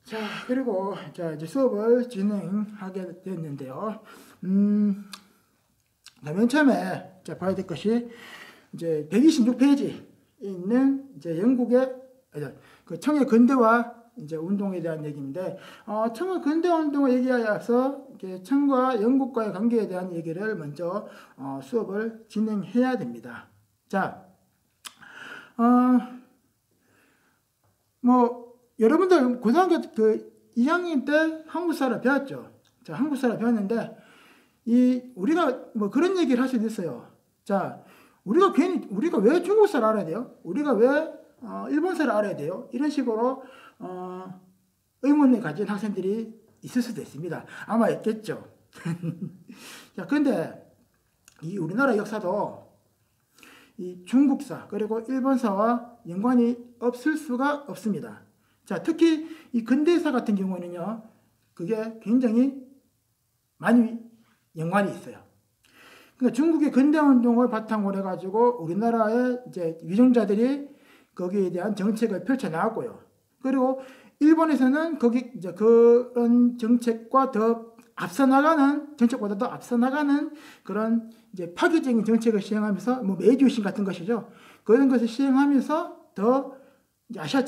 자, 그리고 자, 이제 수업을 진행하게 됐는데요. 맨 처음에 자, 봐야 될 것이 이제 126페이지에 있는 이제 영국의 그 청해 근대화 이제 운동에 대한 얘기인데, 청해 근대화 운동을 얘기하여서 청과 영국과의 관계에 대한 얘기를 먼저 수업을 진행해야 됩니다. 자, 뭐 여러분들 고등학교 그 2학년 때 한국사를 배웠죠. 자, 한국사를 배웠는데 우리가 뭐 그런 얘기를 할 수도 있어요. 자, 우리가 왜 중국사를 알아야 돼요? 우리가 왜 일본사를 알아야 돼요? 이런 식으로 의문을 가진 학생들이 있을 수도 있습니다. 아마 있겠죠. 자, 근데 이 우리나라 역사도 이 중국사 그리고 일본사와 연관이 없을 수가 없습니다. 자, 특히 이 근대사 같은 경우는요, 그게 굉장히 많이 연관이 있어요. 그러니까 중국의 근대운동을 바탕으로 해가지고 우리나라의 이제 위정자들이 거기에 대한 정책을 펼쳐 나왔고요. 그리고 일본에서는 거기 이제 그런 정책과 더 앞서 나가는 정책보다 더 앞서 나가는 그런 이제 파괴적인 정책을 시행하면서 뭐 메이지유신 같은 것이죠. 그런 것을 시행하면서 더 이제 아시아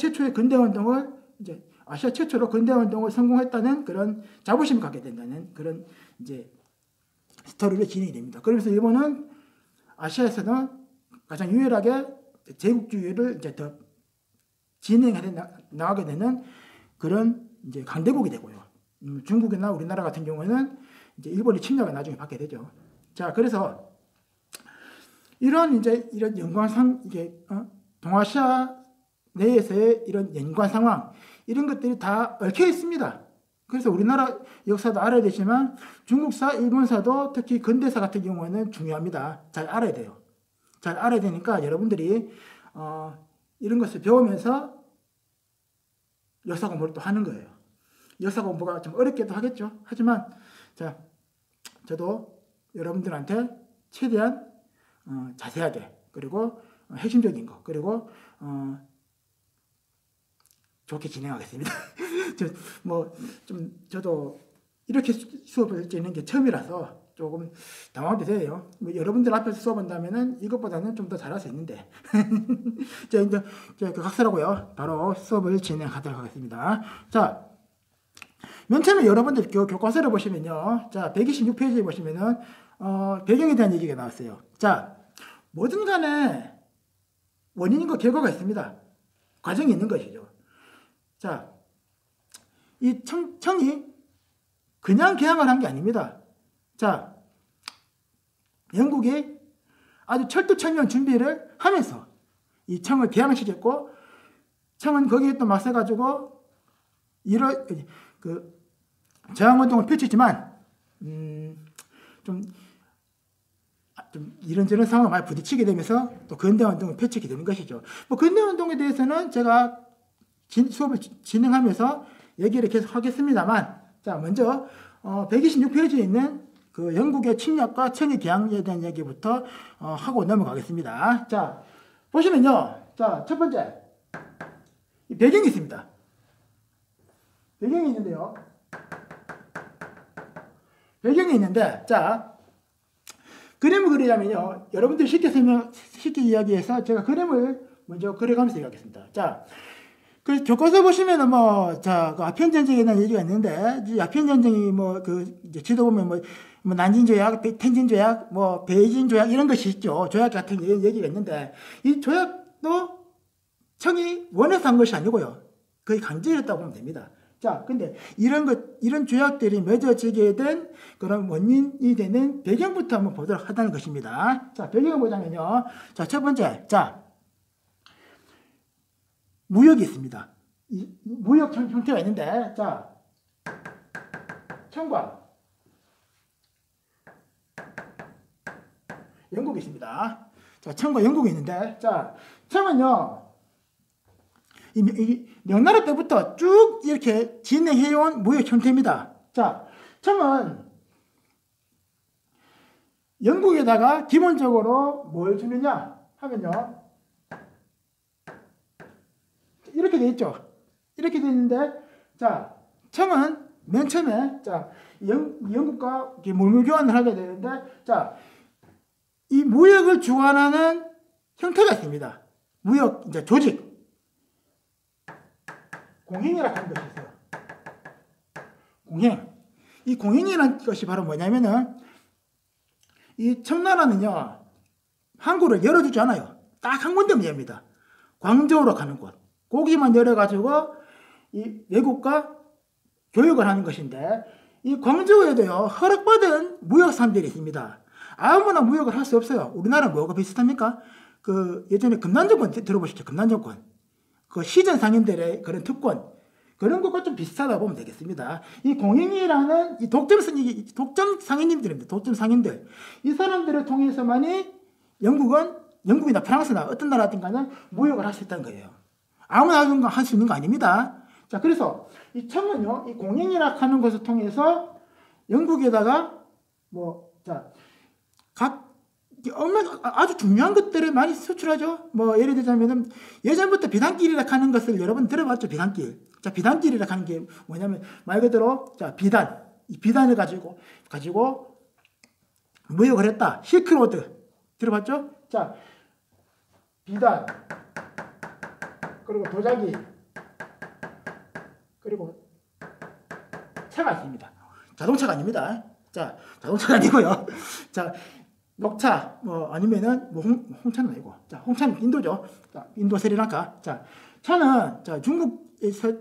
최초로 근대운동을 성공했다는 그런 자부심을 갖게 된다는 그런 이제 스토리로 진행이 됩니다. 그러면서 일본은 아시아에서는 가장 유일하게 제국주의를 이제 더 진행해 나가게 되는 그런 이제 강대국이 되고요. 중국이나 우리나라 같은 경우는 이제 일본의 침략을 나중에 받게 되죠. 자, 그래서 이런 연관상 이게 동아시아 내에서의 이런 연관 상황 이런 것들이 다 얽혀 있습니다. 그래서 우리나라 역사도 알아야 되지만 중국사, 일본사도 특히 근대사 같은 경우에는 중요합니다. 잘 알아야 돼요. 잘 알아야 되니까 여러분들이 이런 것을 배우면서 역사 공부를 또 하는 거예요. 역사 공부가 좀 어렵기도 하겠죠. 하지만 자, 저도 여러분들한테 최대한 자세하게 그리고 핵심적인 거 그리고 좋게 진행하겠습니다. 저도 이렇게 수업을 듣는 게 처음이라서 조금 당황도 돼요. 뭐 여러분들 앞에서 수업한다면은 이것보다는 좀 더 잘할 수 있는데. 자, 이제 각설하고요. 바로 수업을 진행하도록 하겠습니다. 자, 맨 처음에 여러분들 교과서를 보시면요. 자, 126페이지에 보시면은 배경에 대한 얘기가 나왔어요. 자, 뭐든 간에 원인과 결과가 있습니다. 과정이 있는 것이죠. 자, 이 청이 그냥 개항을 한 게 아닙니다. 자, 영국이 아주 철두철미한 준비를 하면서 이 청을 개항시켰고, 청은 거기에 또 맞서가지고 저항운동을 펼치지만 좀 이런저런 상황을 많이 부딪히게 되면서 또 근대운동을 펼치게 되는 것이죠. 뭐 근대운동에 대해서는 제가 수업을 진행하면서 얘기를 계속 하겠습니다만, 자, 먼저 126페이지에 있는 그 영국의 침략과 청의 개항에 대한 얘기부터 하고 넘어가겠습니다. 자, 보시면요. 자, 첫 번째 배경이 있습니다. 배경이 있는데요. 배경이 있는데, 자, 그림을 그리자면요. 여러분들 쉽게 이야기해서 제가 그림을 먼저 그려가면서 얘기하겠습니다. 자, 그 교과서 보시면은 그 아편 전쟁에 대한 얘기가 있는데, 이 아편 전쟁이 이제 지도 보면 난징 조약, 텐진 조약, 베이징 조약 이런 것이 있죠. 조약 같은 얘기가 있는데, 이 조약도 청이 원해서 한 것이 아니고요. 거의 강제였다고 보면 됩니다. 자, 근데 이런 조약들이 맺어지게 된 그런 원인이 되는 배경부터 한번 보도록 하다는 것입니다. 자, 배경을 보자면요. 자, 첫 번째. 자, 무역이 있습니다. 이 무역 형태가 있는데, 자, 청과 영국이 있습니다. 자, 청과 영국이 있는데, 자, 청은요, 이 명나라 때부터 쭉 이렇게 진행해온 무역 형태입니다. 자, 청은 영국에다가 기본적으로 뭘 주느냐 하면요, 이렇게 돼 있죠. 이렇게 돼 있는데 자, 청은 맨 처음에 자, 영국과 물물 교환을 하게 되는데 자, 이 무역을 주관하는 형태가 있습니다. 무역 이제 조직 공행이라고 하는 것이 있어요. 공행. 이 공행이라는 것이 바로 뭐냐면은 이 청나라는요 항구를 열어주지 않아요. 딱 한 군데만 엽니다. 광저우로 가는 곳. 거기만 열어가지고 이 외국과 교역을 하는 것인데 이 광저우에도요 허락받은 무역사람들이 있습니다. 아무나 무역을 할 수 없어요. 우리나라 뭐가 비슷합니까? 그 예전에 금난정권 들어보셨죠? 금난정권. 그 시전 상인들의 그런 특권 그런 것과 좀 비슷하다 보면 되겠습니다. 이 공인이라는 이 독점 상인님들입니다. 독점 상인들. 이 사람들을 통해서만이 영국이나 프랑스나 어떤 나라든 간에 무역을 할 수 있다는 거예요. 아무나 할 수 있는 거 아닙니다. 자, 그래서 이 청은요, 이 공인이라 하는 것을 통해서 영국에다가 아주 중요한 것들을 많이 수출하죠. 뭐 예를 들자면은 예전부터 비단길이라 하는 것을 여러분 들어봤죠. 비단길. 자, 비단길이라 하는 게 뭐냐면 말 그대로 자, 이 비단을 가지고 무역을 했다. 실크로드 들어봤죠? 자, 비단 그리고 도자기 그리고 차가 있습니다. 자동차가 아닙니다. 자, 자동차가 아니고요. 자, 녹차, 아니면은, 홍차는 아니고. 자, 홍차는 인도죠. 자, 인도 스리랑카. 자, 차는, 자, 중국에서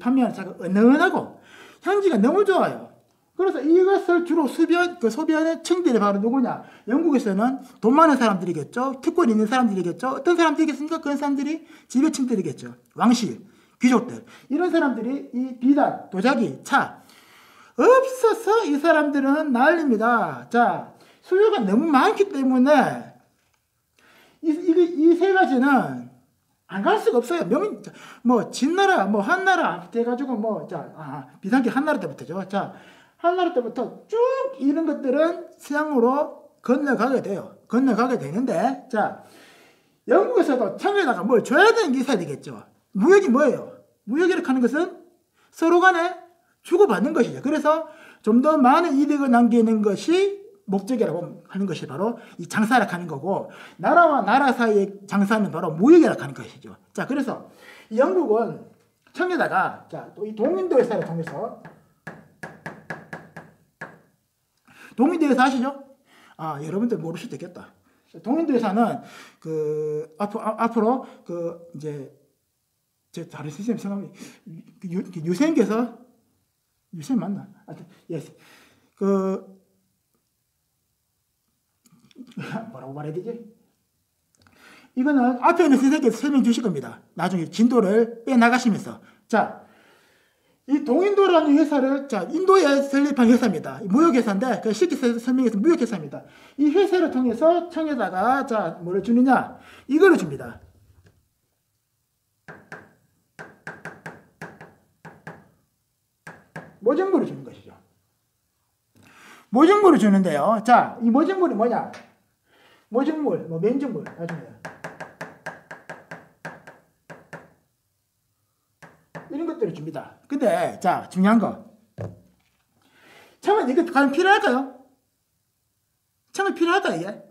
판매하는 차가 은은하고, 향기가 너무 좋아요. 그래서 이것을 주로 소비하는 층들이 바로 누구냐? 영국에서는 돈 많은 사람들이겠죠. 특권 있는 사람들이겠죠. 어떤 사람들이겠습니까? 그런 사람들이 지배층들이겠죠. 왕실, 귀족들. 이런 사람들이 이 비단, 도자기, 차. 없어서 이 사람들은 난립니다. 자, 수요가 너무 많기 때문에 이 세 가지는 안 갈 수가 없어요. 진나라, 한나라 돼가지고 비단계 한나라 때부터죠. 자, 한나라 때부터 쭉 이런 것들은 서양으로 건너가게 돼요. 건너가게 되는데, 자, 영국에서도 청에다가 뭘 줘야 되는 게 있어야 되겠죠. 무역이 뭐예요? 무역이라고 하는 것은 서로 간에 주고받는 것이죠. 그래서 좀 더 많은 이득을 남기는 것이 목적이라고 하는 것이 바로 이 장사라고 하는 거고, 나라와 나라 사이의 장사는 바로 무역이라고 하는 것이죠. 자, 그래서 영국은 청에다가 자, 또 이 동인도 회사를 통해서 동인도 회사 아시죠? 아, 여러분들 모를 수도 있겠다. 동인도 회사는 앞으로 제 다른 선생님 생각이 유생께서 유생 맞나? 예. 뭐라고 말해야 되지? 이거는 앞에 있는 선생님께서 설명 주실 겁니다. 나중에 진도를 빼나가시면서. 자, 이 동인도라는 회사를, 자, 인도에 설립한 회사입니다. 무역회사인데, 쉽게 설명해서 무역회사입니다. 이 회사를 통해서 청에다가, 자, 뭐를 주느냐? 이거를 줍니다. 모정물을 주는 것이죠. 모정물을 주는데요. 자, 이 모정물이 뭐냐? 모정물, 면적물, 나중에. 이런 것들을 줍니다. 근데, 자, 중요한 거. 청은 이게 과연 필요할까요? 청은 필요할까, 이게?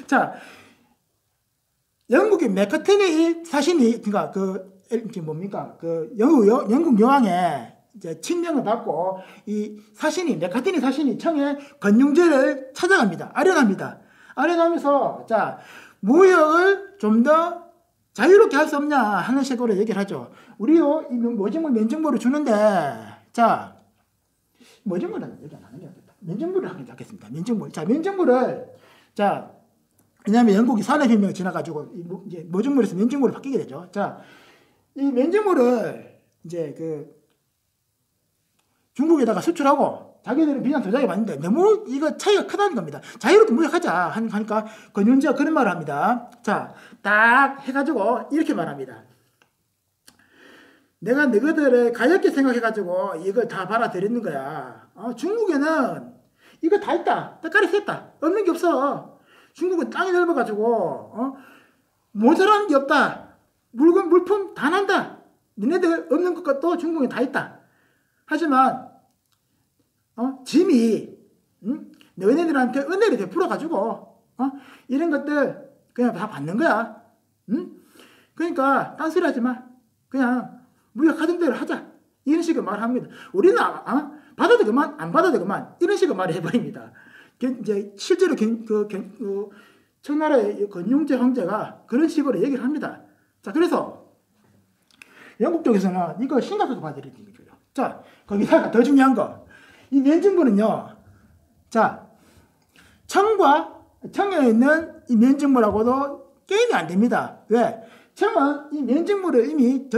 자, 영국의 맥커튼의 사신이, 영국 여왕의 이제 칙명을 받고, 맥커튼의 사신이 청의 건용제를 찾아갑니다. 아련합니다. 아련하면서, 자, 무역을 좀 더 자유롭게 할 수 없냐 하는 식으로 얘기를 하죠. 우리요, 이 모정물, 면적물을 주는데, 자, 모정물은 얘기 안 하는 게 낫겠다. 면적물을 하는 게 낫겠습니다. 면적물. 자, 면적물을, 자, 왜냐하면 영국이 산업혁명을 지나가지고, 이제 모정물에서 면적물로 바뀌게 되죠. 자, 이 면적물을 이제 중국에다가 수출하고, 자기들은 비단 도자기 맞는데 너무 이거 차이가 크다는 겁니다. 자유롭게 무역하자 하니까 권윤지가 그런 말을 합니다. 자, 딱 해가지고 이렇게 말합니다. 내가 너희들을 가볍게 생각해가지고 이걸 다 받아들이는 거야. 중국에는 이거 다 있다. 때깔이 셌다. 없는 게 없어. 중국은 땅이 넓어가지고 모자라는 게 없다. 물품 다 난다. 너네들 없는 것도 중국에 다 있다. 하지만 짐이 너희들한테 은혜를 베풀어가지고 이런 것들 그냥 다 받는 거야. 그러니까 딴소리 하지 마. 그냥 무역하던 대로 하자. 이런 식으로 말합니다. 우리는 받아도 그만, 안 받아도 그만. 이런 식으로 말을 해버립니다. 이제 실제로 청나라의 건용제 황제가 그런 식으로 얘기를 합니다. 자, 그래서 영국 쪽에서는 이거 심각하게 받아들이는 거죠. 자, 거기다가 더 중요한 거. 이 면증부는요. 자, 청에 있는 이 면증부라고도 게임이 안 됩니다. 왜? 청은 이 면증부를 이미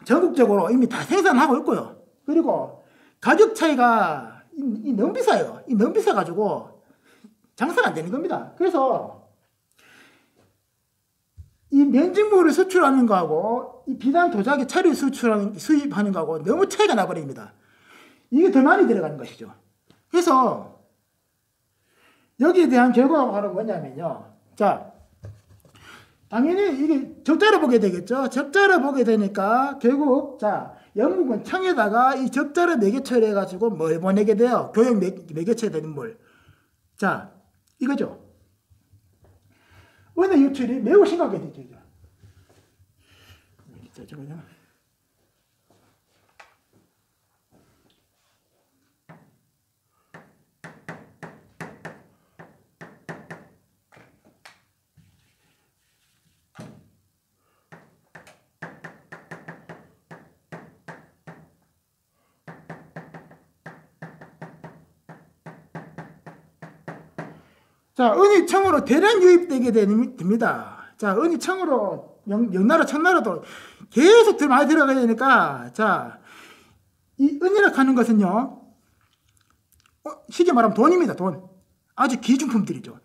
전국적으로 이미 다 생산하고 있고요. 그리고 가격 차이가 너무 비싸요. 너무 비싸가지고 장사가 안 되는 겁니다. 그래서 이 면증부를 수출하는 거하고 이 비단 도자기 차를 수입하는 거하고 너무 차이가 나버립니다. 이게 더 많이 들어가는 것이죠. 그래서 여기에 대한 결과가 바로 뭐냐면요. 자, 당연히 이게 적자를 보게 되겠죠. 적자를 보게 되니까 결국 자, 영국은 청에다가 이 적자를 매개체를 해가지고 뭘 보내게 돼요? 교역 매개체 되는 물. 자, 이거죠. 원유 유출이 매우 심하게 되죠. 자, 은이청으로 대량 유입되게 됩니다. 자, 은이청으로 명나라, 청나라도 계속 많이 들어가야 되니까, 자, 이 은이라 하는 것은요, 쉽게 말하면 돈입니다, 돈. 아주 기준품들이죠.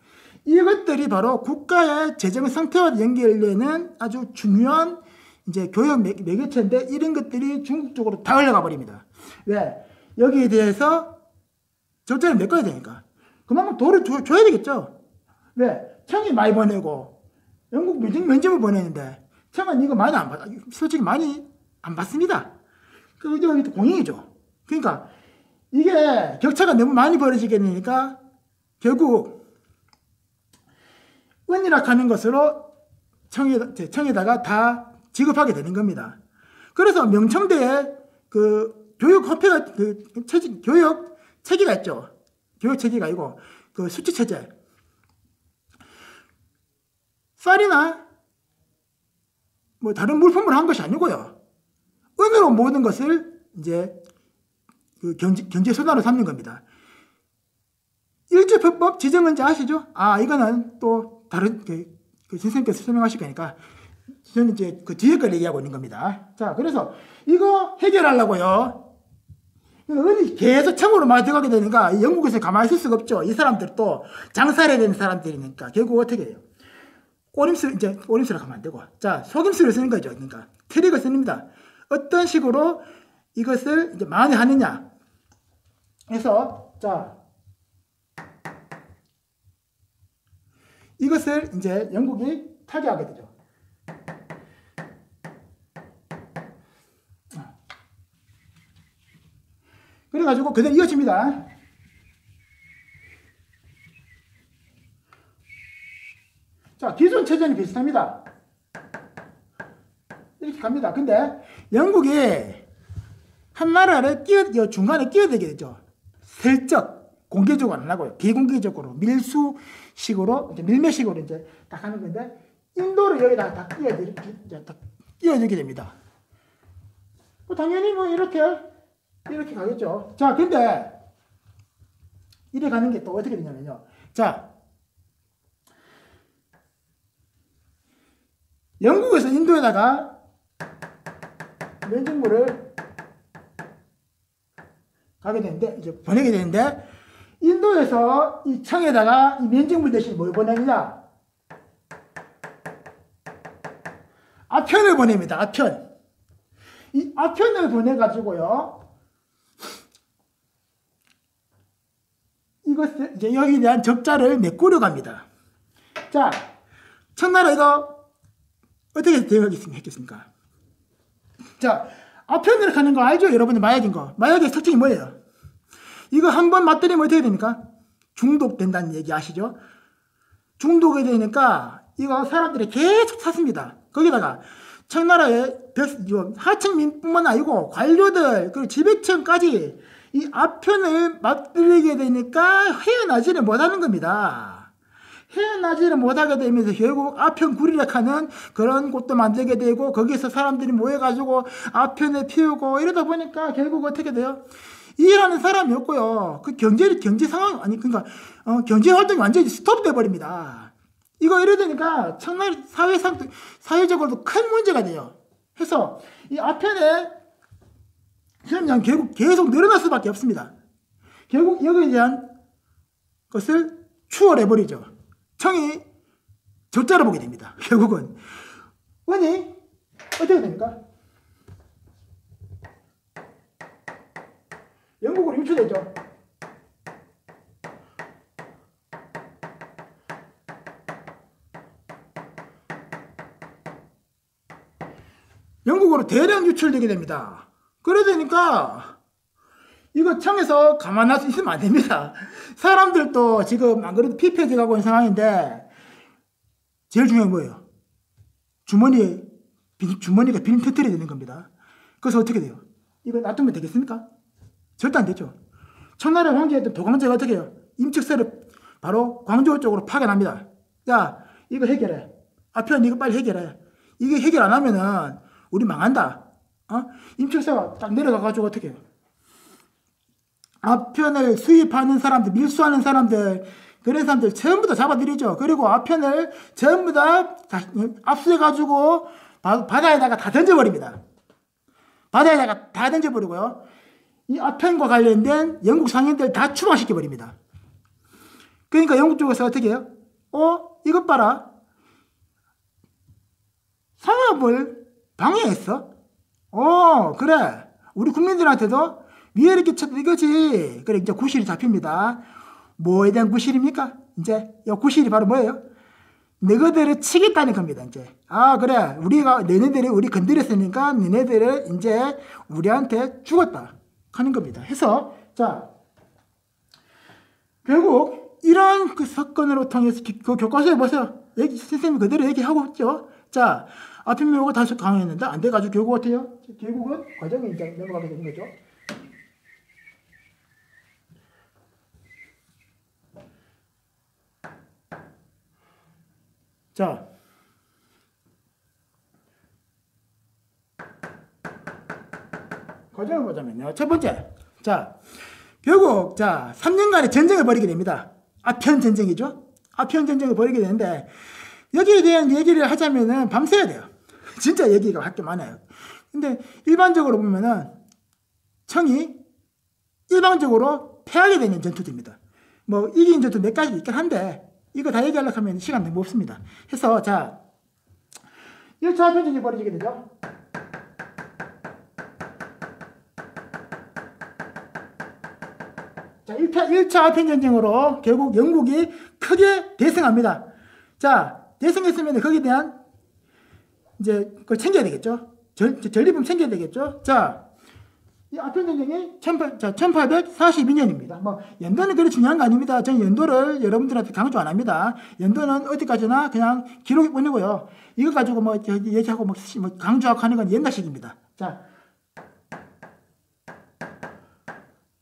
이것들이 바로 국가의 재정 상태와 연결되는 아주 중요한 이제 교역 매개체인데, 이런 것들이 중국 쪽으로 다 흘러가 버립니다. 왜? 여기에 대해서 적자를 메꿔야 되니까. 그만큼 돈을 줘야 되겠죠. 왜? 청이 많이 보내고 영국 면접을 보내는데 청은 이거 많이 안 받아. 솔직히 많이 안 받습니다. 그게 공익이죠. 그러니까 이게 격차가 너무 많이 벌어지게 되니까 결국 은이라 하는 것으로 청에다가 다 지급하게 되는 겁니다. 그래서 명청대에 교육협회가 교육 체계가 있죠. 교육 체계가 아니고 수치 체제. 쌀이나 뭐 다른 물품을 한 것이 아니고요. 은으로 모든 것을 이제 경제 수단으로 삼는 겁니다. 일제표법 지정은지 아시죠? 이거는 또 다른 선생님께서 설명하실 거니까 저는 이제 그 뒤에 걸 얘기하고 있는 겁니다. 자, 그래서 이거 해결하려고요. 은이 계속 청으로 많이 들어가게 되니까 영국에서 가만히 있을 수가 없죠. 이 사람들도 장사를 해야 되는 사람들이니까 결국 어떻게 해요? 꼬림수를 하면 안 되고, 자, 속임수를 쓰는 거죠. 그러니까 트릭을 씁니다. 어떤 식으로 이것을 이제 많이 하느냐. 그래서 자, 이것을 이제 영국이 타개하게 되죠. 그래가지고 그대로 이어집니다. 자, 기존 체제는 비슷합니다. 이렇게 갑니다. 근데 영국이 한 나라를 중간에 끼어들게 되죠. 슬쩍 공개적으로 안 하고요. 비공개적으로 밀수식으로 밀매식으로 이제 딱 하는 건데 인도를 여기다가 다 끼어들게 됩니다. 당연히 뭐 이렇게 가겠죠. 자, 근데 이래 가는 게 또 어떻게 되냐면요. 자, 영국에서 인도에다가 면직물을 가게 되는데, 이제 보내게 되는데, 인도에서 이 청에다가 이 면직물 대신 뭘 보내느냐? 아편을 보냅니다. 아편. 이 아편을 보내가지고요. 이것을 이제 여기에 대한 적자를 메꾸려 갑니다. 자, 청나라에도 어떻게 대응했겠습니까? 자, 아편을 하는 거 알죠? 여러분들 마약인 거. 마약의 특징이 뭐예요? 이거 한 번 맞들이면 어떻게 됩니까? 중독된다는 얘기 아시죠? 중독이 되니까 이거 사람들이 계속 샀습니다. 거기다가 청나라의 하층민뿐만 아니고 관료들 그리고 지배층까지 이 아편을 맞들리게 되니까 헤어나지를 못하는 겁니다. 헤어나지를 못하게 되면서 결국 아편 구리락하는 그런 곳도 만들게 되고 거기서 사람들이 모여가지고 아편을 피우고 이러다 보니까 결국 어떻게 돼요? 일하는 사람이 없고요. 그 경제 상황 아니 그러니까 경제 활동이 완전히 스톱돼 버립니다. 이거 이러니까 청나라 사회적으로도 큰 문제가 돼요. 그래서 이 아편의 수렴량 결국 계속 늘어날 수밖에 없습니다. 결국 여기에 대한 것을 추월해 버리죠. 청이 적자를 보게 됩니다. 결국은 원이 어떻게 됩니까? 영국으로 유출되죠. 영국으로 대량 유출되게 됩니다. 그러니까 이거 청에서 가만히 있으면 안 됩니다. 사람들도 지금 안 그래도 피폐해져 가고 있는 상황인데 제일 중요한 뭐예요? 주머니가 빈 터트려야 되는 겁니다. 그래서 어떻게 돼요? 이거 놔두면 되겠습니까? 절대 안 되죠. 청나라 황제였던 도광제가 어떻게 해요? 임칙서를 바로 광주 쪽으로 파견합니다. 야, 이거 해결해. 아편 이거 빨리 해결해. 이게 해결 안 하면은 우리 망한다. 임칙서가 딱 내려가가지고 어떻게 해요? 아편을 수입하는 사람들, 밀수하는 사람들, 그런 사람들 전부 다 잡아들이죠. 그리고 아편을 전부 다 압수해가지고 바다에다가 다 던져버립니다. 바다에다가 다 던져버리고요. 이 아편과 관련된 영국 상인들 다 추방시켜버립니다. 그러니까 영국 쪽에서 어떻게 해요? 이것 봐라. 상업을 방해했어? 그래. 우리 국민들한테도 위해를 끼쳤다 이거지. 그래, 이제 구실이 잡힙니다. 뭐에 대한 구실입니까? 이제, 이 구실이 바로 뭐예요? 너희들을 치겠다는 겁니다, 이제. 그래. 너네들이 우리 건드렸으니까 너네들을 이제 우리한테 죽었다. 하는 겁니다. 해서, 자, 결국, 이런 그 사건으로 통해서 그 교과서에 보세요. 선생님이 그대로 얘기하고 있죠. 자, 아편 묘가 다시 강화했는데 안 돼가지고 결국 어때요? 결국은 과정이 이제 넘어가게 되는 거죠. 자, 과정을 보자면요. 첫 번째, 자, 결국, 3년간의 전쟁을 벌이게 됩니다. 아편 전쟁이죠. 아편 전쟁을 벌이게 되는데, 여기에 대한 얘기를 하자면은 밤새야 돼요. 진짜 얘기가 할 게 많아요. 근데 일반적으로 보면은, 청이 일방적으로 패하게 되는 전투입니다. 뭐, 이긴 전투 몇 가지 있긴 한데, 이거 다 얘기하려고 하면 시간 너무 없습니다. 해서, 1차 아편 전쟁이 벌어지게 되죠. 자, 1차 아편 전쟁으로 결국 영국이 크게 대승합니다. 자, 대승했으면 거기에 대한 이제 그걸 챙겨야 되겠죠. 전리품 챙겨야 되겠죠. 자, 이 아편 전쟁이 1842년입니다. 뭐 연도는 그리 중요한 거 아닙니다. 저는 연도를 여러분들한테 강조 안 합니다. 연도는 어디까지나 그냥 기록이 뿐이고요. 이거 가지고 뭐 얘기하고 뭐 강조하고 하는 건 옛날식입니다. 자,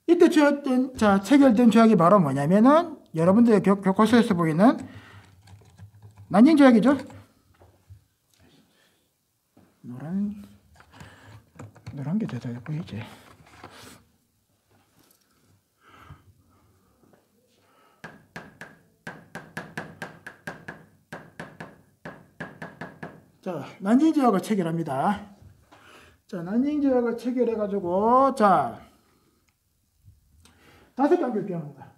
이때 체결된 조약이 바로 뭐냐면은 여러분들의 교과서에서 보이는 난징 조약이죠. 노란 게 대단해 보이지. 자, 난징 조약을 체결합니다. 자, 난징 조약을 체결해가지고 5개 항구를 규정합니다.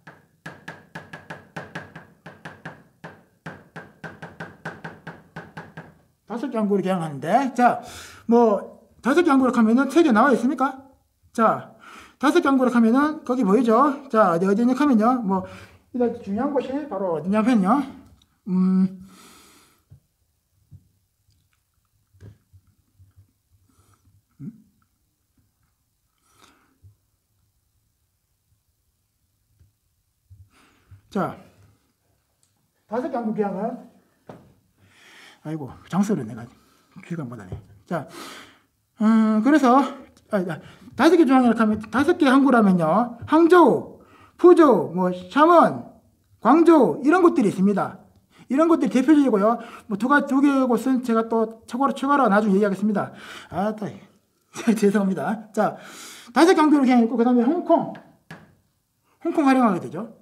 다섯 개 항구를 규정하는데, 뭐 5개 항구를 하면은 책에 나와 있습니까? 자, 5개 항구를 하면은 거기 보이죠? 자, 어디냐 하면요, 뭐 일단 중요한 곳이 바로 어디냐면요, 자, 5개 항구 교양은, 아이고, 장소를 내가 기억 못하네. 자, 그래서, 5개 조항이라고 하면, 5개 항구라면요, 항저우, 푸저우, 뭐, 샤먼, 광저우, 이런 곳들이 있습니다. 이런 것들이 대표적이고요. 뭐 두 개의 곳은 제가 또 추가로 나중에 얘기하겠습니다. 죄송합니다. 자, 5개 항구를 그냥 있고, 그 다음에 홍콩 활용하게 되죠.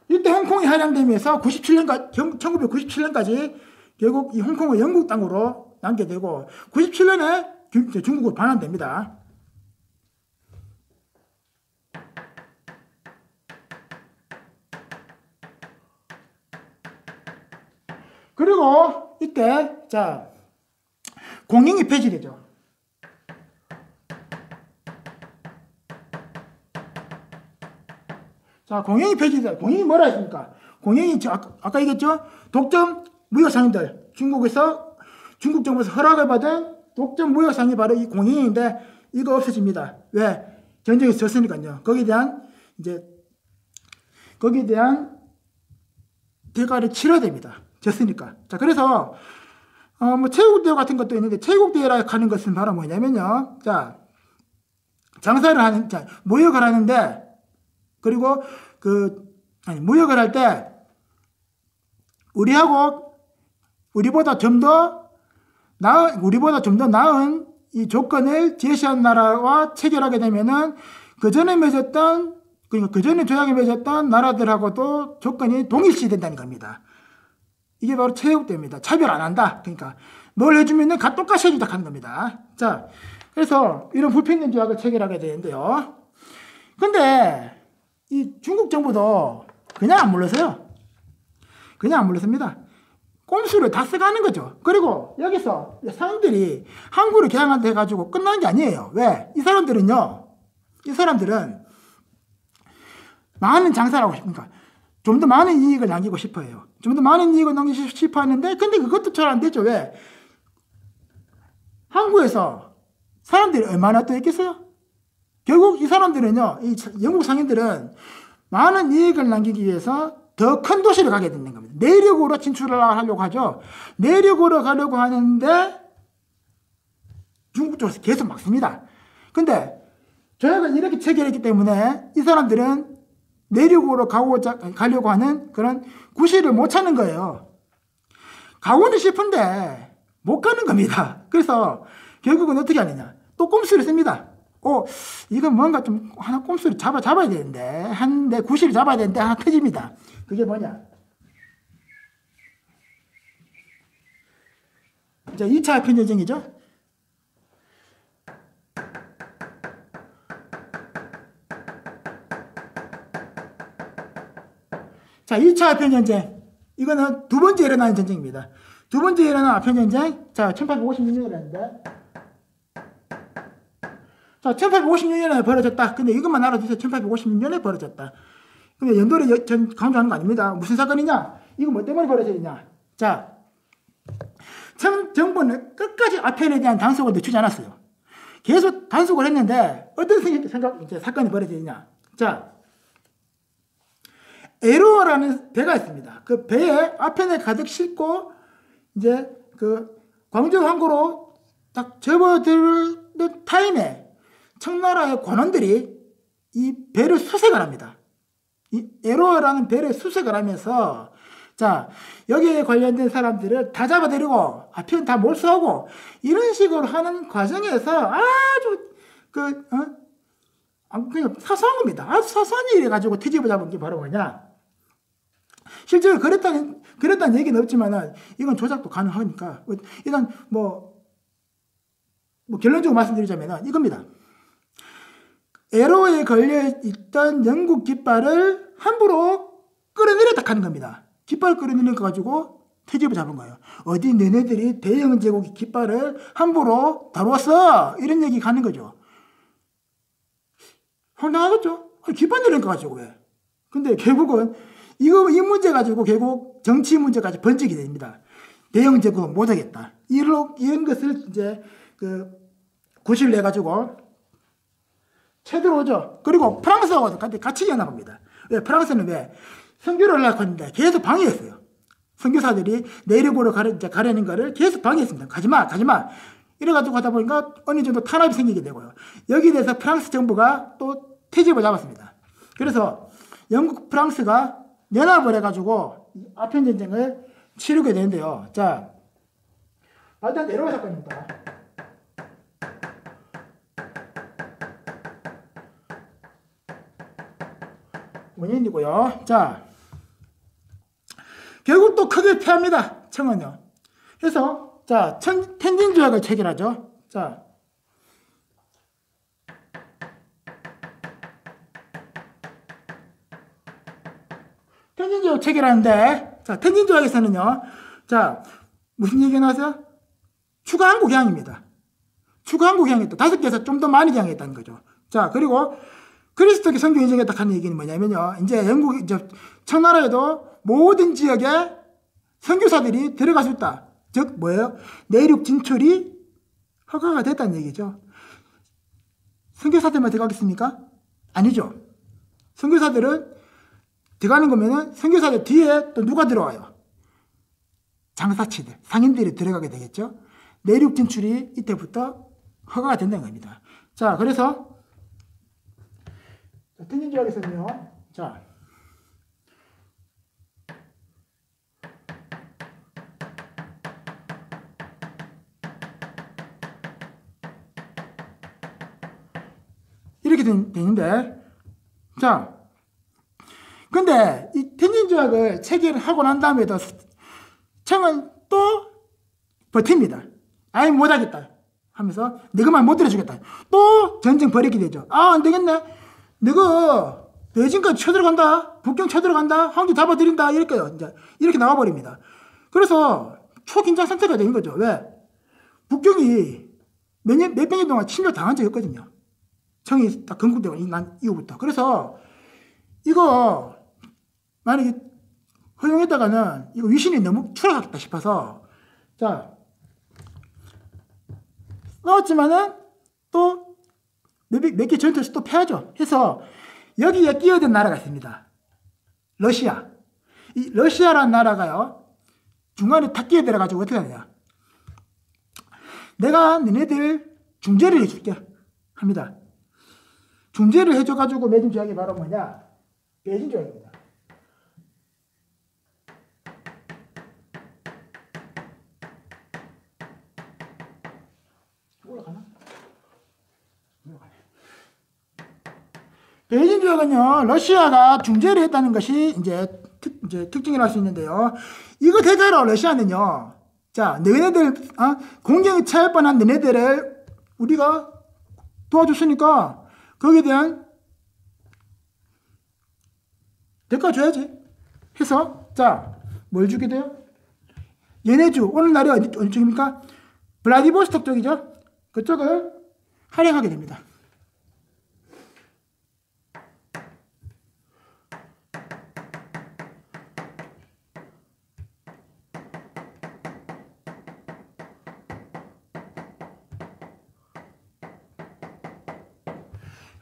이때 홍콩이 할양되면서 1997년까지 결국 이 홍콩은 영국 땅으로 남게 되고 97년에 중국으로 반환됩니다. 그리고 이때 자 공영이 폐지되죠. 자, 공영이 폐지되죠. 공영이 뭐라 했습니까? 공영이 아까 얘기했죠. 독점 무역 상인들, 중국 정부에서 허락을 받은 독점 무역 상이 바로 이 공영인데 이거 없어집니다. 왜? 전쟁에서 졌으니까요. 거기에 대한 대가를 치러야 됩니다. 졌으니까. 자, 그래서 뭐 체육대회 같은 것도 있는데 체육대회라 하는 것은 바로 뭐냐면요. 자, 무역을 하는데 그리고 무역을 할 때 우리보다 좀 더 나은 이 조건을 제시한 나라와 체결하게 되면은 그 전에 조약에 맺었던 나라들하고도 조건이 동일시 된다는 겁니다. 이게 바로 체육대회입니다. 차별 안 한다. 그러니까 뭘 해주면은 똑같이 해주다 하는 겁니다. 자, 그래서 이런 불평등 조약을 체결하게 되는데요. 근데 이 중국 정부도 그냥 안 물러서요. 그냥 안 물러섭니다. 꼼수를 다 써가는 거죠. 그리고 여기서 사람들이 항구를 개항한다 해가지고 끝난 게 아니에요. 왜? 이 사람들은 많은 장사를 하고 싶으니까 좀 더 많은 이익을 남기고 싶어요. 좀 더 많은 이익을 남기고 싶어 하는데 근데 그것도 잘 안 되죠. 왜? 항구에서 사람들이 얼마나 또 있겠어요? 결국 이 사람들은요, 이 영국 상인들은 많은 이익을 남기기 위해서 더 큰 도시를 가게 되는 겁니다. 내륙으로 진출을 하려고 하죠. 내륙으로 가려고 하는데 중국 쪽에서 계속 막습니다. 근데 조약을 이렇게 체결했기 때문에 이 사람들은 내륙으로 가려고 하는 그런 구실을 못 찾는 거예요. 가고는 싶은데 못 가는 겁니다. 그래서 결국은 어떻게 하느냐. 또 꼼수를 씁니다. 이건 뭔가 좀 하나 꼼수를 잡아야 되는데, 구실을 잡아야 되는데 하나 터집니다. 그게 뭐냐. 자, 2차 아편전쟁이죠. 자, 2차 아편전쟁. 이거는 두 번째 일어나는 전쟁입니다. 두 번째 일어나는 아편전쟁. 자, 1856년에 일어났는데. 자, 1856년에 벌어졌다. 근데 이것만 알아두세요. 1856년에 벌어졌다. 근데 연도를 강조하는 거 아닙니다. 무슨 사건이냐? 이거 뭐 때문에 벌어졌냐? 자, 정부는 끝까지 아편에 대한 단속을 늦추지 않았어요. 계속 단속을 했는데 어떤 사건이 벌어졌냐? 자, 에로어라는 배가 있습니다. 그 배에 아편을 가득 싣고 이제 그 광저우 항구로 딱 접어들는 타임에 청나라의 관원들이 이 배를 수색을 합니다. 이 에로어라는 배를 수색을 하면서 자, 여기에 관련된 사람들을 다 잡아들이고 아편 다 몰수하고 이런 식으로 하는 과정에서 아주 그냥 사소한 겁니다. 아주 사소한 일을 가지고 뒤집어 잡은 게 바로 뭐냐? 실제로 그랬다는 얘기는 없지만은 이건 조작도 가능하니까 일단 뭐 결론적으로 말씀드리자면은 이겁니다. 에로에 걸려있던 영국 깃발을 함부로 끌어내렸다 하는 겁니다. 깃발을 끌어내린 거 가지고 퇴집을 잡은 거예요. 어디 너네들이 대영 제국의 깃발을 함부로 다루었어? 이런 얘기 가는 거죠. 황당하겠죠? 깃발 내린 거 가지고 왜? 근데 결국은 이 문제 가지고 결국 정치 문제까지 번지게 됩니다. 대영 제국 못하겠다. 이런 것을 이제 구실을 해가지고 쳐들어오죠. 그리고 프랑스하고도 같이 연합합니다. 왜? 프랑스는 왜? 선교를 하려고 했는데 계속 방해했어요. 선교사들이 내륙으로 가려는 거를 계속 방해했습니다. 가지마. 이래가지고 하다 보니까 어느 정도 탄압이 생기게 되고요. 여기에 대해서 프랑스 정부가 또 태집을 잡았습니다. 그래서 영국, 프랑스가 연합을 해가지고 아편 전쟁을 치르게 되는데요. 자, 일단 네로 사건입니다. 원인이고요. 자, 결국 또 크게 패합니다. 청은요. 그래서 자, 텐진 조약을 체결하죠. 자, 텐진 조약 체결하는데, 자, 텐진 조약에서는요. 자, 무슨 얘기가 나왔어요? 추가 항구 개항입니다. 추가 항구 개항이 또 5개에서 좀 더 많이 개항했다는 거죠. 자, 그리고 그리스도교 선교 인정했다 하는 얘기는 뭐냐면요. 이제 청나라에도 모든 지역에 선교사들이 들어갈 수 있다. 즉, 뭐예요? 내륙 진출이 허가가 됐다는 얘기죠. 선교사들만 들어가겠습니까? 아니죠. 선교사들은 들어가는 거면은 선교사들 뒤에 또 누가 들어와요? 장사치들, 상인들이 들어가게 되겠죠. 내륙 진출이 이때부터 허가가 된다는 겁니다. 자, 그래서 텐진 조약에서는요. 자, 이렇게 되는데, 자, 근데 이 텐진 조약을 체결하고 난 다음에도 청은 또 버팁니다. 아예 못하겠다 하면서 너가 말 못 들어주겠다. 또 전쟁 벌이게 되죠. 아, 안 되겠네. 너가 베이징까지 쳐들어간다. 북경 쳐들어간다. 항구 잡아들인다. 이렇게 나와버립니다. 그래서 초긴장 상태가 되는 거죠. 왜? 북경이 몇백 년 동안 침략 당한 적이 없거든요. 청이 딱 건국되고 난 이후부터. 그래서 이거 만약에 허용했다가는 이거 위신이 너무 추락하겠다 싶어서 자, 싸웠지만은 또 몇 개 전투에서 또 패하죠. 해서 여기에 끼어든 나라가 있습니다. 러시아. 이 러시아라는 나라가요. 중간에 탁 끼어들어가지고 어떻게 하느냐. 내가 너네들 중재를 해줄게 합니다. 중재를 해줘가지고 맺은 조약이 바로 뭐냐. 베이징 조약입니다. 올라가나? 베이징 조약은요, 러시아가 중재를 했다는 것이 이제 특징이라 할 수 있는데요. 이거 대가로 러시아는요, 자, 너네들, 공경에 처할 뻔한 너네들을 우리가 도와줬으니까 거기에 대한 대가 줘야지. 해서, 자, 뭘 주게 돼요? 연해주, 오늘날이 어느 쪽입니까? 블라디보스톡 쪽이죠? 그쪽을 할애하게 됩니다.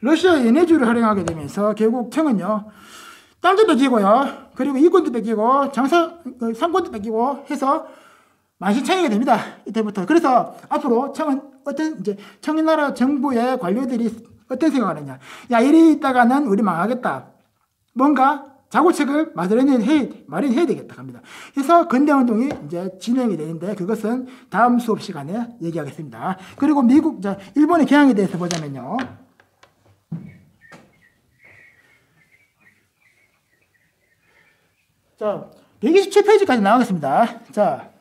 러시아 연해주를 활용하게 되면서 결국 청은요, 땅도 뺏기고요, 그리고 이권도 뺏기고, 상권도 뺏기고 해서 만신창이가 됩니다. 이때부터. 그래서 앞으로 청은 청나라 정부의 관료들이 어떤 생각을 하느냐. 야, 이리 있다가는 우리 망하겠다. 뭔가 자구책을 마련해야 되겠다 합니다. 그래서 근대운동이 이제 진행이 되는데 그것은 다음 수업 시간에 얘기하겠습니다. 그리고 일본의 개항에 대해서 보자면요. 자, 127페이지까지 나가겠습니다. 자,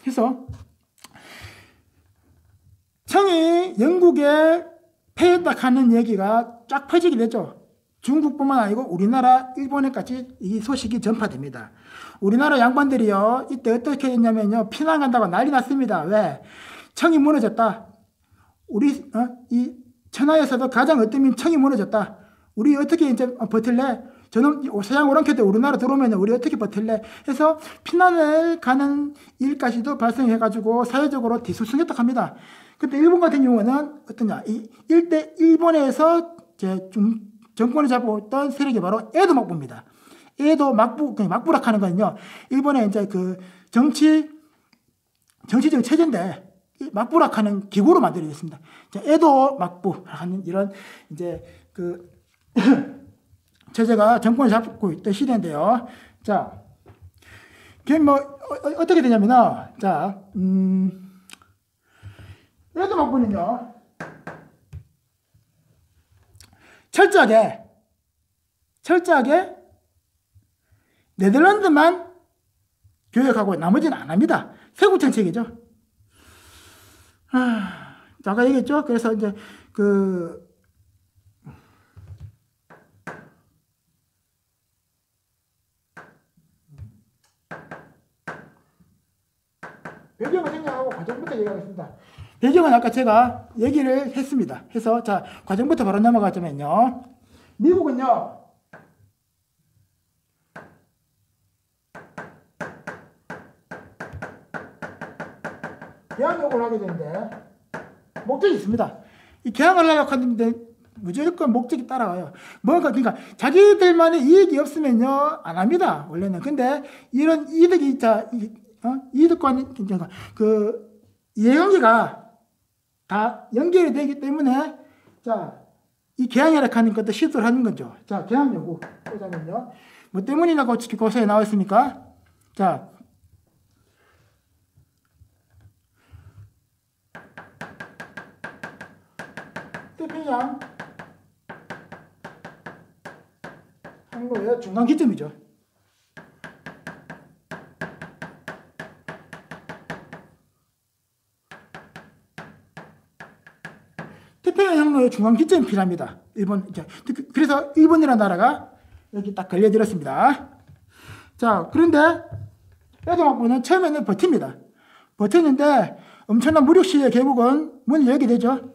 해서 청이 영국에 패했다하는 얘기가 쫙 퍼지게 됐죠. 중국뿐만 아니고 우리나라, 일본에까지 이 소식이 전파됩니다. 우리나라 양반들이요, 이때 어떻게 했냐면요, 피난간다고 난리 났습니다. 왜? 청이 무너졌다. 이 천하에서도 가장 어떤 청이 무너졌다. 우리 어떻게 이제 버틸래? 저놈 서양 오랑캐들 우리나라 들어오면 우리 어떻게 버틸래? 해서 피난을 가는 일까지도 발생해가지고 사회적으로 뒤숭숭했다 합니다. 근데 일본 같은 경우는 어떠냐? 일대 일본에서 정권을 잡고 있던 세력이 바로 에도 막부입니다. 에도 막부락하는 거는요, 일본의 이제 그 정치적 체제인데 막부락하는 기구로 만들어졌습니다. 에도 막부라는 이런 이제 그 체제가 정권을 잡고 있던 시대인데요. 자, 그게 뭐 어떻게 되냐면요. 자, 에도 막부는요, 철저하게 네덜란드만 교역하고 나머지는 안 합니다. 세국 정책이죠. 아까 얘기했죠. 그래서 이제 배경을 생략하고 과정부터 얘기하겠습니다. 배경은 아까 제가 얘기를 했습니다. 해서 자, 과정부터 바로 넘어가자면요. 미국은요, 개항 요구를 하게 되는데 목적이 있습니다. 이 개항을 하려고 하는데 무조건 목적이 따라와요. 뭔가 그러니까 자기들만의 이익이 없으면요 안 합니다. 원래는. 근데 이런 이득이 이득과 그 이해관계가 다 연결이 되기 때문에 자, 이 개항이라고 하는 것도 시도를 하는 거죠. 자, 개항 요구 보자면요. 뭐 때문이라고 고소에 나와 있습니까? 자, 태평양 항로의 중간 기점이죠. 태평양 항로의 중간 기점이 필요합니다. 그래서 일본이라는 나라가 여기 딱 걸려들었습니다. 자, 그런데 에도 막부는 처음에는 버팁니다. 버텼는데 엄청난 무력 시에 결국은 문을 열게 되죠.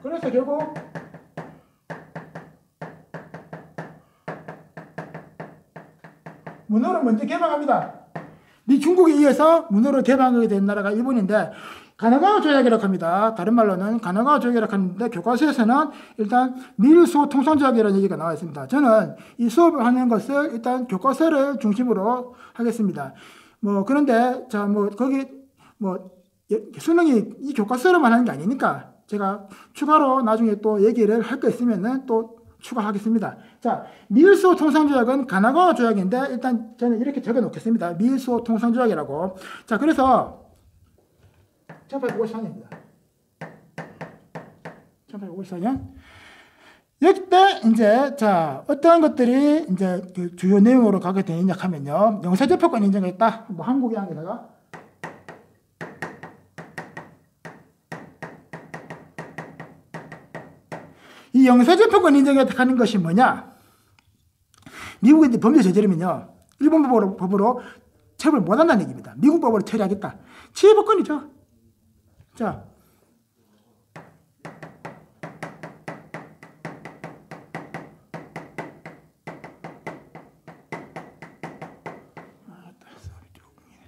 그래서 결국 문호를 먼저 개방합니다. 중국에 의해서 문호를 개방하게 된 나라가 일본인데, 가나가와 조약이라고 합니다. 다른 말로는 가나가와 조약이라고 하는데, 교과서에서는 일단 밀수호 통상조약이라는 얘기가 나와 있습니다. 저는 이 수업을 하는 것을 일단 교과서를 중심으로 하겠습니다. 그런데 거기 수능이 이 교과서로만 하는 게 아니니까 제가 추가로 나중에 또 얘기를 할 거 있으면은 또 추가하겠습니다. 자, 밀수호 통상조약은 가나가와 조약인데 일단 저는 이렇게 적어 놓겠습니다. 밀수호 통상조약이라고. 자, 그래서 1854년입니다. 1854년. 이때 이제 자, 어떠한 것들이 이제 그 주요 내용으로 가게 되느냐 하면요. 영사재판권 인정을 했다. 한국이 한 게다가 이 영사재판권 인정을 하는 것이 뭐냐? 미국이 범죄 저지르면요, 일본 법으로 처벌 못한다는 얘기입니다. 미국 법으로 처리하겠다. 치해법권이죠.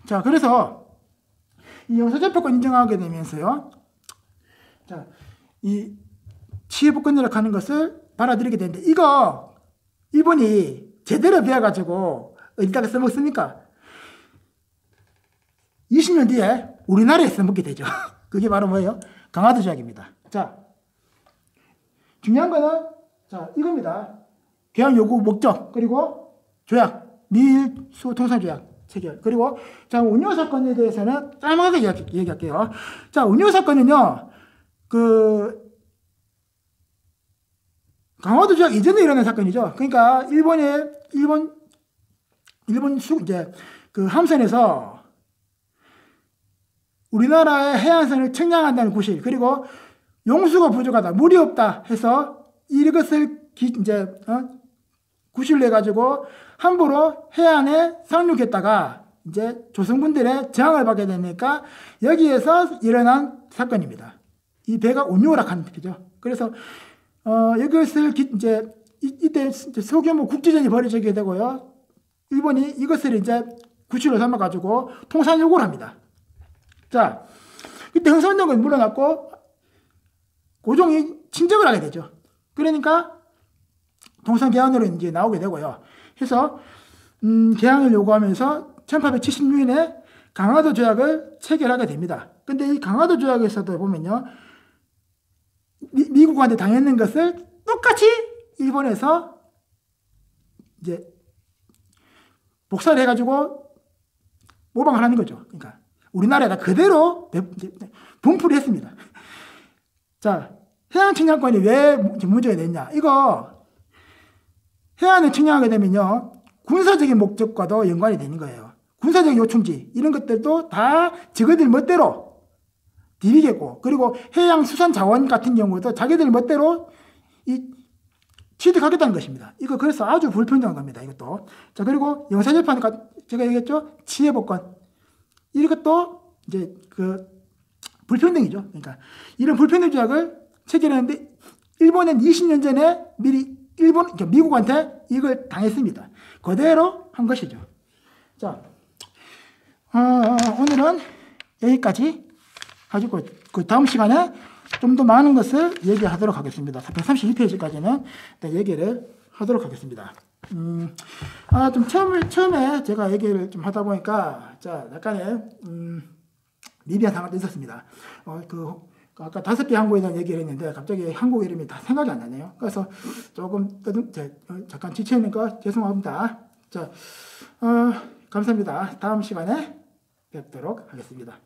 자, 그래서 이 영사재판권 인정하게 되면서요, 자, 이 치해법권이라고 하는 것을 받아들이게 되는데, 이거 일본이 제대로 배워가지고 어디다가 써먹습니까? 20년 뒤에 우리나라에 써먹게 되죠. 그게 바로 뭐예요? 강화도 조약입니다. 자, 중요한 거는 자, 이겁니다. 개항 요구 목적, 그리고 조약, 밀수 통상조약 체결. 그리고 자, 운요 사건에 대해서는 짤막하게 얘기할게요. 자, 운요 사건은요, 강화도 조약 이전에 일어난 사건이죠. 그러니까 일본 이제 그 함선에서 우리나라의 해안선을 측량한다는 구실, 그리고 용수가 부족하다, 물이 없다 해서 이것을 이제 구실로 해가지고 함부로 해안에 상륙했다가 이제 조선군들의 저항을 받게 되니까 여기에서 일어난 사건입니다. 이 배가 운요락한 거죠. 그래서 이것을 이제 이때 소규모 국지전이 벌어지게 되고요. 일본이 이것을 이제 구실로 삼아가지고 통산 요구를 합니다. 자, 그때 흥선정은 물러났고 고종이 친정을 하게 되죠. 그러니까 통산 개항으로 이제 나오게 되고요. 해서 개항을 요구하면서 1876년에 강화도 조약을 체결하게 됩니다. 근데 이 강화도 조약에서도 보면요, 미국한테 당했는 것을 똑같이 일본에서 이제 복사를 해가지고 모방을 하는 거죠. 그러니까 우리나라에다 그대로 분풀이 했습니다. 자, 해안 측량권이 왜 문제가 됐냐? 이거 해안을 측량하게 되면요, 군사적인 목적과도 연관이 되는 거예요. 군사적 요충지 이런 것들도 다 저희들 멋대로 들이겠고, 그리고 해양 수산 자원 같은 경우도 자기들 멋대로 취득하겠다는 것입니다. 이거 그래서 아주 불평등한 겁니다. 이것도. 자, 그리고 영사재판, 제가 얘기했죠, 치해복권, 이것도 이제 그 불평등이죠. 그러니까 이런 불평등 조약을 체결했는데 일본은 20년 전에 미리 미국한테 이걸 당했습니다. 그대로 한 것이죠. 자, 오늘은 여기까지 가지고 그 다음 시간에 좀 더 많은 것을 얘기하도록 하겠습니다. 132페이지까지는 얘기를 하도록 하겠습니다. 좀 처음에 제가 얘기를 좀 하다 보니까, 자, 약간의, 미비한 상황도 있었습니다. 아까 5개 항구에 대한 얘기를 했는데, 갑자기 항구 이름이 다 생각이 안 나네요. 그래서 조금 잠깐 지체있는 거 죄송합니다. 자, 감사합니다. 다음 시간에 뵙도록 하겠습니다.